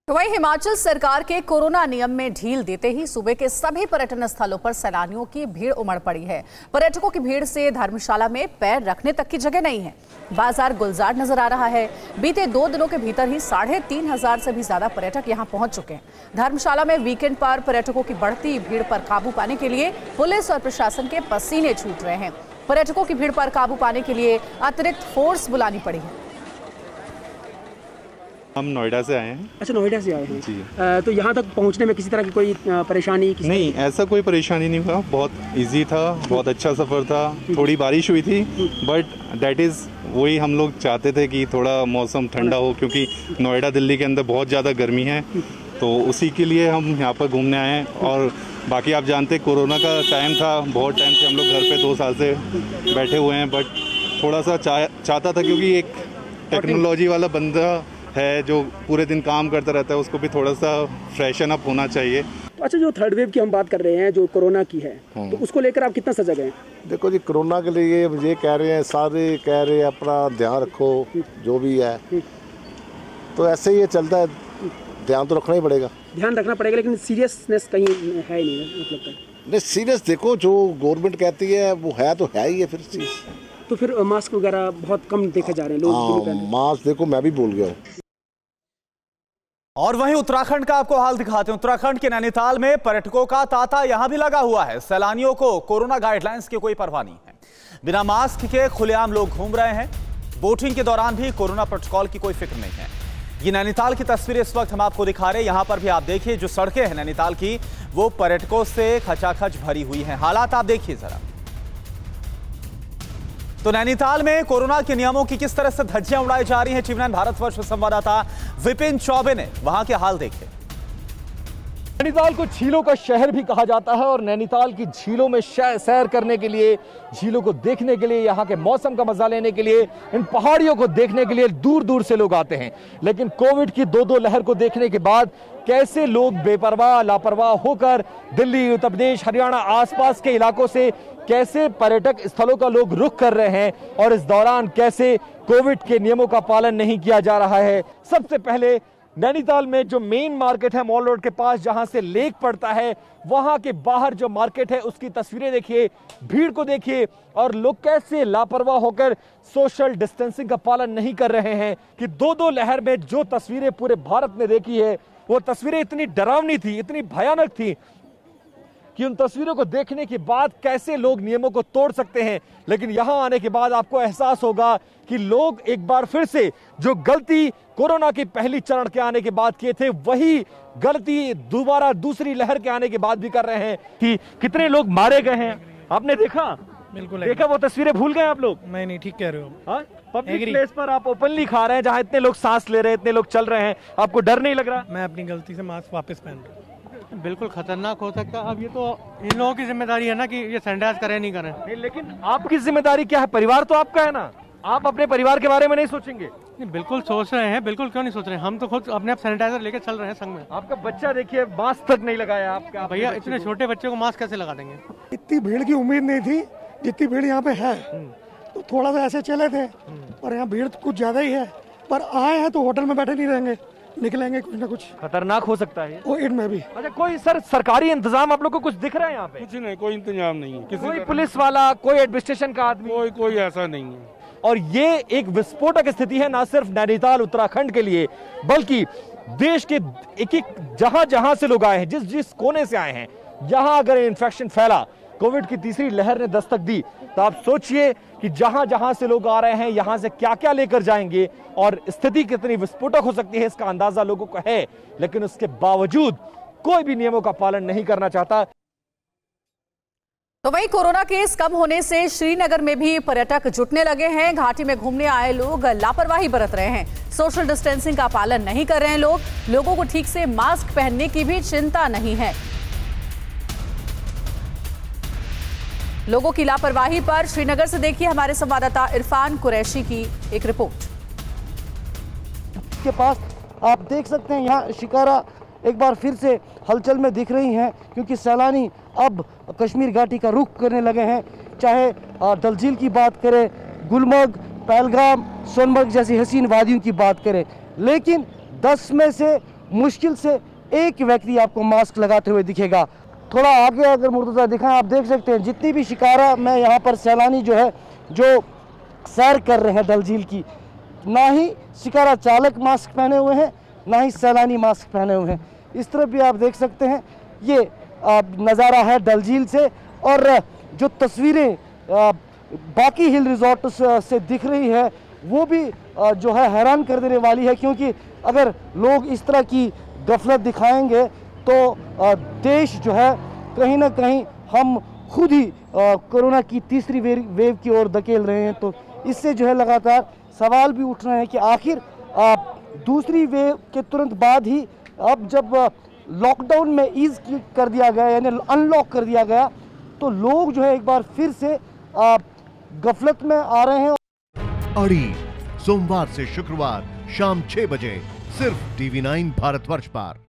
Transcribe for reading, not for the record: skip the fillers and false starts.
तो वहीं हिमाचल सरकार के कोरोना नियम में ढील देते ही सूबे के सभी पर्यटन स्थलों पर सैलानियों की भीड़ उमड़ पड़ी है। पर्यटकों की भीड़ से धर्मशाला में पैर रखने तक की जगह नहीं है। बाजार गुलजार नजर आ रहा है। बीते 2 दिनों के भीतर ही 3,500 से भी ज्यादा पर्यटक यहां पहुंच चुके हैं। धर्मशाला में वीकेंड पर पर्यटकों की बढ़ती भीड़ पर काबू पाने के लिए पुलिस और प्रशासन के पसीने छूट रहे हैं। पर्यटकों की भीड़ पर काबू पाने के लिए अतिरिक्त फोर्स बुलानी पड़ी है। हम नोएडा से आए हैं। अच्छा, नोएडा से आए हैं जी। तो यहाँ तक पहुँचने में किसी तरह की कोई परेशानी? नहीं, ऐसा कोई परेशानी नहीं हुआ। बहुत इजी था, बहुत अच्छा सफ़र था। थोड़ी बारिश हुई थी, बट दैट इज़ वही हम लोग चाहते थे कि थोड़ा मौसम ठंडा हो, क्योंकि नोएडा दिल्ली के अंदर बहुत ज़्यादा गर्मी है, तो उसी के लिए हम यहाँ पर घूमने आए हैं। और बाकी आप जानते हैं कोरोना का टाइम था, बहुत टाइम से हम लोग घर पे 2 साल से बैठे हुए हैं, बट थोड़ा सा चाहता था, क्योंकि एक टेक्नोलॉजी वाला बंदा है जो पूरे दिन काम करता रहता है, उसको भी थोड़ा सा फ्रेशन अप होना चाहिए। तो अच्छा, जो थर्ड वेव की हम बात कर रहे हैं, जो कोरोना की है, तो उसको लेकर आप कितना सजग हैं? देखो जी, कोरोना के लिए ये कह रहे हैं, सारे कह रहे हैं अपना ध्यान रखो, जो भी है, तो ऐसे ही ये चलता है। ध्यान तो रखना ही पड़ेगा। ध्यान रखना पड़ेगा, लेकिन सीरियसनेस कहीं है ही नहीं, मतलब नहीं सीरियस। देखो, जो गवर्नमेंट कहती है वो है तो है ही है। फिर चीज़ तो फिर मास्क वगैरह बहुत कम देखे जा रहे हैं लोग। मास्क देखो, मैं भी भूल गया हूँ। और वहीं उत्तराखंड का आपको हाल दिखाते हैं। उत्तराखंड के नैनीताल में पर्यटकों का तांता यहां भी लगा हुआ है। सैलानियों को कोरोना गाइडलाइंस की कोई परवाह नहीं है। बिना मास्क के खुलेआम लोग घूम रहे हैं। बोटिंग के दौरान भी कोरोना प्रोटोकॉल की कोई फिक्र नहीं है। ये नैनीताल की तस्वीरें इस वक्त हम आपको दिखा रहे हैं। यहां पर भी आप देखिए, जो सड़कें हैं नैनीताल की, वो पर्यटकों से खचाखच भरी हुई हैं। हालात आप देखिए जरा। तो नैनीताल में कोरोना के नियमों की किस तरह से धज्जियां उड़ाई जा रही हैं, टीवी 9 भारतवर्ष संवाददाता विपिन चौबे ने वहां के हाल देखे। नैनीताल को झीलों का शहर भी कहा जाता है और नैनीताल की झीलों में सैर करने के लिए, झीलों को देखने के लिए, यहाँ के मौसम का मजा लेने के लिए, इन पहाड़ियों को देखने के लिए दूर दूर से लोग आते हैं। लेकिन कोविड की 2 लहर को देखने के बाद कैसे लोग बेपरवाह, लापरवाह होकर दिल्ली, उत्तर प्रदेश, हरियाणा, आसपास के इलाकों से कैसे पर्यटक स्थलों का लोग रुख कर रहे हैं, और इस दौरान कैसे कोविड के नियमों का पालन नहीं किया जा रहा है। सबसे पहले नैनीताल में जो मेन मार्केट है, मॉल रोड के पास जहां से लेक पड़ता है, वहां के बाहर जो मार्केट है उसकी तस्वीरें देखिए, भीड़ को देखिए, और लोग कैसे लापरवाह होकर सोशल डिस्टेंसिंग का पालन नहीं कर रहे हैं। कि 2 लहर में जो तस्वीरें पूरे भारत ने देखी है, वो तस्वीरें इतनी डरावनी थी, इतनी भयानक थी कि उन तस्वीरों को देखने के बाद कैसे लोग नियमों को तोड़ सकते हैं। लेकिन यहां आने के बाद आपको एहसास होगा कि लोग एक बार फिर से जो गलती कोरोना की पहली चरण के आने के बाद किए थे, वही गलती दोबारा दूसरी लहर के आने के बाद भी कर रहे हैं। कि कितने लोग मारे गए हैं आपने देखा? बिल्कुल देखा। वो तस्वीरें भूल गए आप लोग? नहीं, ठीक कह रहे हो। पब्लिक प्लेस पर आप ओपनली खा रहे हैं, जहां इतने लोग सांस ले रहे हैं, इतने लोग चल रहे हैं, आपको डर नहीं लग रहा? मैं अपनी गलती से मास्क वापस पहन रहा हूँ। बिल्कुल खतरनाक हो सकता है। अब ये तो इन लोगों की जिम्मेदारी है ना कि ये सैनिटाइज करें नहीं करें। नहीं, लेकिन आपकी जिम्मेदारी क्या है? परिवार तो आपका है ना, आप अपने परिवार के बारे में नहीं सोचेंगे? नहीं, बिल्कुल सोच रहे हैं। बिल्कुल क्यों नहीं सोच रहे हैं, हम तो खुद अपने आप सैनिटाइजर लेके चल रहे हैं संग में। आपका बच्चा देखिए, मास्क तक नहीं लगाया आपका। भैया, इतने छोटे बच्चे को मास्क कैसे लगा देंगे? इतनी भीड़ की उम्मीद नहीं थी जितनी भीड़ यहाँ पे है, तो थोड़ा सा ऐसे चले थे, और यहाँ भीड़ कुछ ज्यादा ही है। पर आए हैं तो होटल में बैठे नहीं रहेंगे, निकलेंगे कुछ ना कुछ। खतरनाक हो सकता है कोविड में भी। अच्छा, कोई सरकारी इंतजाम आप लोग को कुछ दिख रहा है यहाँ पे? कुछ नहीं, कोई इंतजाम नहीं है। कोई पुलिस वाला, कोई एडमिनिस्ट्रेशन का आदमी? कोई ऐसा नहीं है। और ये एक विस्फोटक स्थिति है, ना सिर्फ नैनीताल उत्तराखंड के लिए, बल्कि देश के एक जहां जहां से लोग आए हैं, जिस कोने से आए हैं, यहां अगर इन्फेक्शन फैला, कोविड की तीसरी लहर ने दस्तक दी, तो आप सोचिए कि जहां जहां से लोग आ रहे हैं, यहां से क्या क्या लेकर जाएंगे, और स्थिति कितनी विस्फोटक हो सकती है, इसका अंदाजा लोगों को है। लेकिन उसके बावजूद कोई भी नियमों का पालन नहीं करना चाहता। तो वहीं कोरोना केस कम होने से श्रीनगर में भी पर्यटक जुटने लगे हैं। घाटी में घूमने आए लोग लापरवाही बरत रहे हैं। सोशल डिस्टेंसिंग का पालन नहीं कर रहे हैं लोगों को ठीक से मास्क पहनने की भी चिंता नहीं है। लोगों की लापरवाही पर श्रीनगर से देखिए हमारे संवाददाता इरफान कुरैशी की एक रिपोर्ट। के पास आप देख सकते हैं, यहाँ शिकारा एक बार फिर से हलचल में दिख रही हैं, क्योंकि सैलानी अब कश्मीर घाटी का रुख करने लगे हैं। चाहे डल झील की बात करें, गुलमर्ग, पहलगाम, सोनमर्ग जैसी हसीन वादियों की बात करें, लेकिन 10 में से मुश्किल से एक व्यक्ति आपको मास्क लगाते हुए दिखेगा। थोड़ा आगे अगर मुर्तज़ा दिखाएं, आप देख सकते हैं जितनी भी शिकारा में यहाँ पर सैलानी जो है जो सैर कर रहे हैं डल झील की, ना ही शिकारा चालक मास्क पहने हुए हैं, ना ही सैलानी मास्क पहने हुए हैं। इस तरफ भी आप देख सकते हैं ये नज़ारा है डल झील से, और जो तस्वीरें बाकी हिल रिजॉर्ट से दिख रही है वो भी जो है हैरान कर देने वाली है, क्योंकि अगर लोग इस तरह की गफलत दिखाएंगे तो देश जो है कहीं ना कहीं हम खुद ही कोरोना की तीसरी वेव की ओर धकेल रहे हैं। तो इससे जो है लगातार सवाल भी उठ रहे हैं कि आखिर दूसरी वेव के तुरंत बाद ही अब जब लॉकडाउन में ईज कर दिया गया यानी अनलॉक कर दिया गया तो लोग जो है एक बार फिर से गफलत में आ रहे हैं। अड़ी सोमवार से शुक्रवार शाम 6 बजे सिर्फ TV9 भारतवर्ष पर।